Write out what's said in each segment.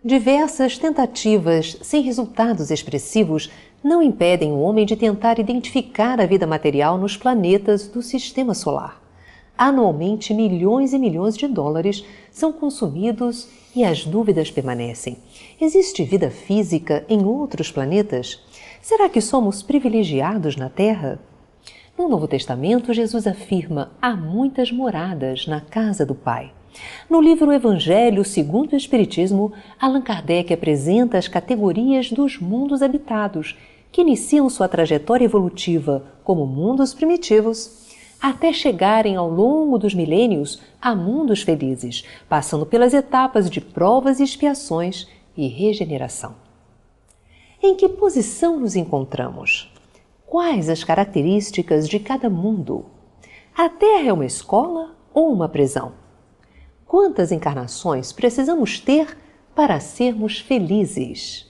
Diversas tentativas sem resultados expressivos não impedem o homem de tentar identificar a vida material nos planetas do Sistema Solar. Anualmente, milhões e milhões de dólares são consumidos e as dúvidas permanecem. Existe vida física em outros planetas? Será que somos privilegiados na Terra? No Novo Testamento, Jesus afirma: há muitas moradas na casa do Pai. No livro Evangelho segundo o Espiritismo, Allan Kardec apresenta as categorias dos mundos habitados, que iniciam sua trajetória evolutiva como mundos primitivos, até chegarem ao longo dos milênios a mundos felizes, passando pelas etapas de provas e expiações e regeneração. Em que posição nos encontramos? Quais as características de cada mundo? A Terra é uma escola ou uma prisão? Quantas encarnações precisamos ter para sermos felizes?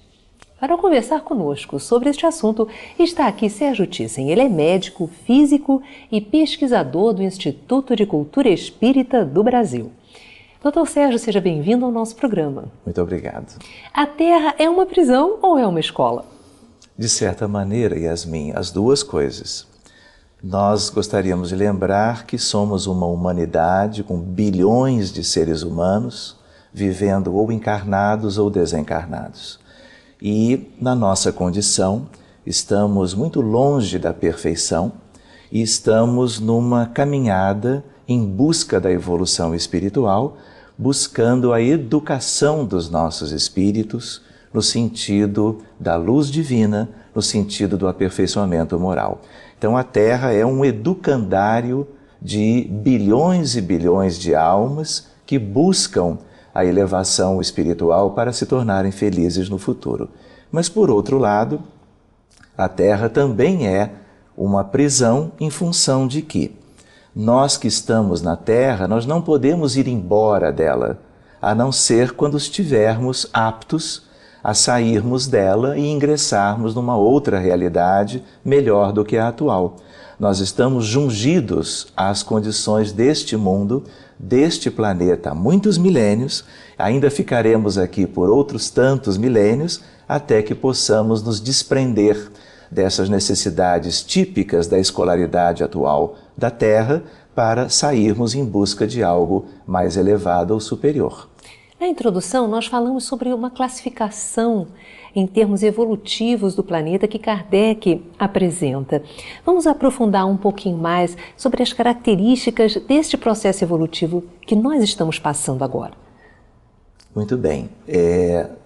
Para conversar conosco sobre este assunto, está aqui Sérgio Thyssen. Ele é médico, físico e pesquisador do Instituto de Cultura Espírita do Brasil. Doutor Sérgio, seja bem-vindo ao nosso programa. Muito obrigado. A Terra é uma prisão ou é uma escola? De certa maneira, Yasmin, as duas coisas. Nós gostaríamos de lembrar que somos uma humanidade com bilhões de seres humanos, vivendo ou encarnados ou desencarnados. E, na nossa condição, estamos muito longe da perfeição e estamos numa caminhada em busca da evolução espiritual, buscando a educação dos nossos espíritos no sentido da luz divina, no sentido do aperfeiçoamento moral. Então a Terra é um educandário de bilhões e bilhões de almas que buscam a elevação espiritual para se tornarem felizes no futuro. Mas por outro lado, a Terra também é uma prisão em função de que nós que estamos na Terra, nós não podemos ir embora dela, a não ser quando estivermos aptos a sairmos dela e ingressarmos numa outra realidade melhor do que a atual. Nós estamos jungidos às condições deste mundo, deste planeta há muitos milênios, ainda ficaremos aqui por outros tantos milênios, até que possamos nos desprender dessas necessidades típicas da escolaridade atual da Terra para sairmos em busca de algo mais elevado ou superior. Na introdução, nós falamos sobre uma classificação em termos evolutivos do planeta que Kardec apresenta. Vamos aprofundar um pouquinho mais sobre as características deste processo evolutivo que nós estamos passando agora. Muito bem.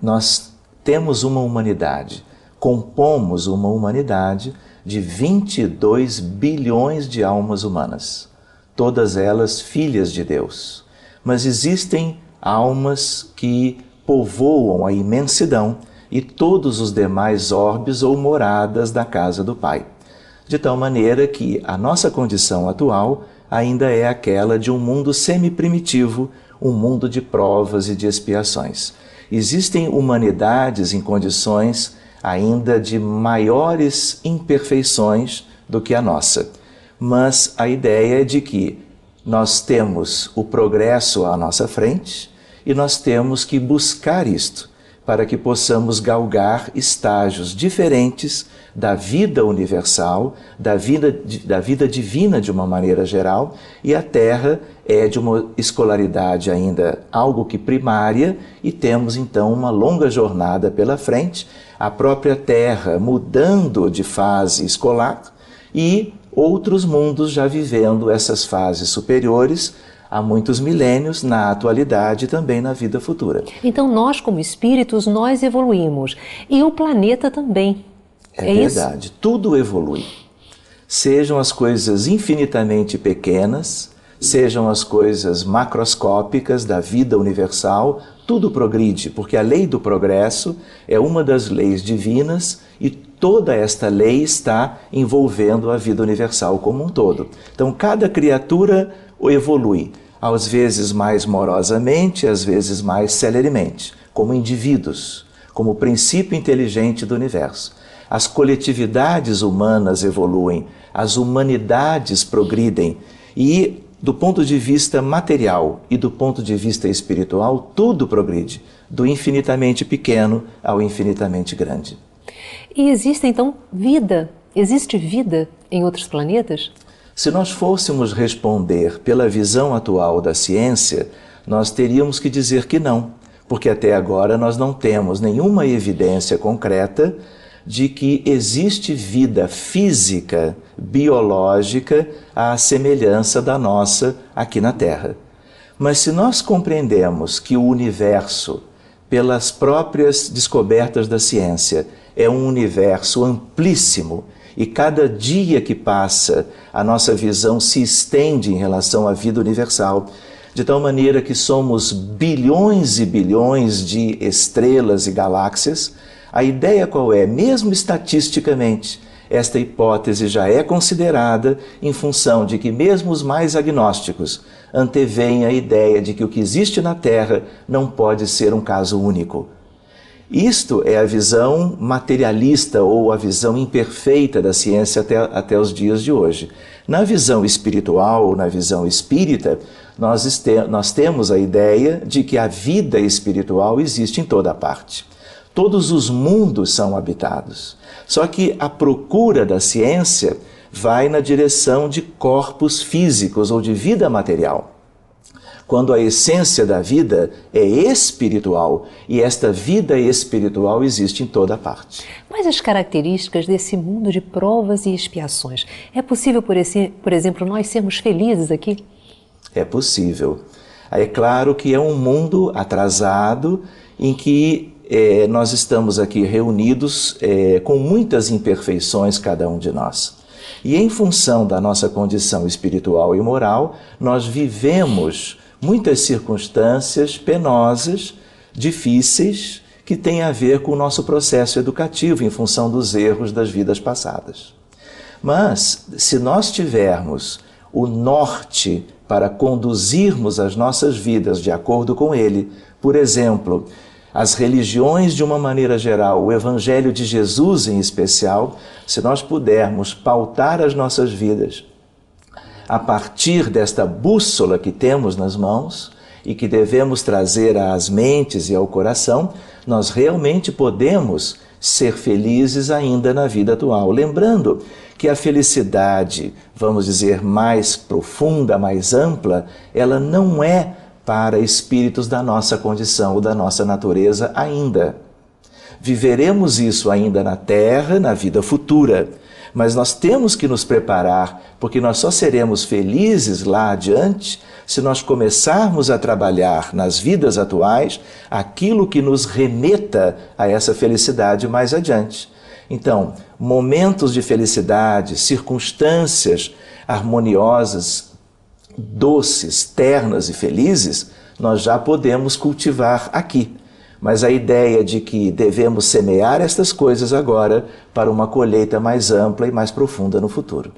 Nós temos uma humanidade, compomos uma humanidade de 22 bilhões de almas humanas, todas elas filhas de Deus. Mas existem almas que povoam a imensidão e todos os demais orbes ou moradas da casa do Pai. De tal maneira que a nossa condição atual ainda é aquela de um mundo semi-primitivo, um mundo de provas e de expiações. Existem humanidades em condições ainda de maiores imperfeições do que a nossa, mas a ideia é de que nós temos o progresso à nossa frente e nós temos que buscar isto para que possamos galgar estágios diferentes da vida universal, da vida divina de uma maneira geral, e a Terra é de uma escolaridade ainda algo que primária e temos então uma longa jornada pela frente, a própria Terra mudando de fase escolar e outros mundos já vivendo essas fases superiores há muitos milênios, na atualidade e também na vida futura. Então nós, como espíritos, nós evoluímos e o planeta também. É verdade, isso? Tudo evolui. Sejam as coisas infinitamente pequenas, sejam as coisas macroscópicas da vida universal, tudo progride, porque a lei do progresso é uma das leis divinas e toda esta lei está envolvendo a vida universal como um todo. Então cada criatura evolui, às vezes mais morosamente, às vezes mais celeremente, como indivíduos, como princípio inteligente do universo. As coletividades humanas evoluem, as humanidades progridem e, do ponto de vista material e do ponto de vista espiritual, tudo progride. do infinitamente pequeno ao infinitamente grande. E existe então vida? Existe vida em outros planetas? Se nós fôssemos responder pela visão atual da ciência, nós teríamos que dizer que não, porque até agora nós não temos nenhuma evidência concreta de que existe vida física, biológica, à semelhança da nossa aqui na Terra. Mas se nós compreendemos que o universo, pelas próprias descobertas da ciência, é um universo amplíssimo, e cada dia que passa, a nossa visão se estende em relação à vida universal, de tal maneira que somos bilhões e bilhões de estrelas e galáxias. A ideia qual é? Mesmo estatisticamente, esta hipótese já é considerada em função de que mesmo os mais agnósticos anteveem a ideia de que o que existe na Terra não pode ser um caso único. Isto é a visão materialista ou a visão imperfeita da ciência até os dias de hoje. Na visão espiritual, na visão espírita, nós temos a ideia de que a vida espiritual existe em toda parte. Todos os mundos são habitados. Só que a procura da ciência vai na direção de corpos físicos ou de vida material, quando a essência da vida é espiritual e esta vida espiritual existe em toda parte. Quais as características desse mundo de provas e expiações? É possível, por exemplo, nós sermos felizes aqui? É possível. É claro que é um mundo atrasado em que nós estamos aqui reunidos com muitas imperfeições, cada um de nós. E em função da nossa condição espiritual e moral, nós vivemos muitas circunstâncias penosas, difíceis, que têm a ver com o nosso processo educativo em função dos erros das vidas passadas. Mas, se nós tivermos o norte para conduzirmos as nossas vidas de acordo com ele, por exemplo, as religiões de uma maneira geral, o Evangelho de Jesus em especial, se nós pudermos pautar as nossas vidas a partir desta bússola que temos nas mãos e que devemos trazer às mentes e ao coração, nós realmente podemos ser felizes ainda na vida atual. Lembrando que a felicidade, vamos dizer, mais profunda, mais ampla, ela não é para espíritos da nossa condição ou da nossa natureza ainda. Viveremos isso ainda na Terra, na vida futura. Mas nós temos que nos preparar, porque nós só seremos felizes lá adiante se nós começarmos a trabalhar nas vidas atuais aquilo que nos remeta a essa felicidade mais adiante. Então, momentos de felicidade, circunstâncias harmoniosas, doces, ternas e felizes, nós já podemos cultivar aqui. Mas a ideia de que devemos semear estas coisas agora para uma colheita mais ampla e mais profunda no futuro.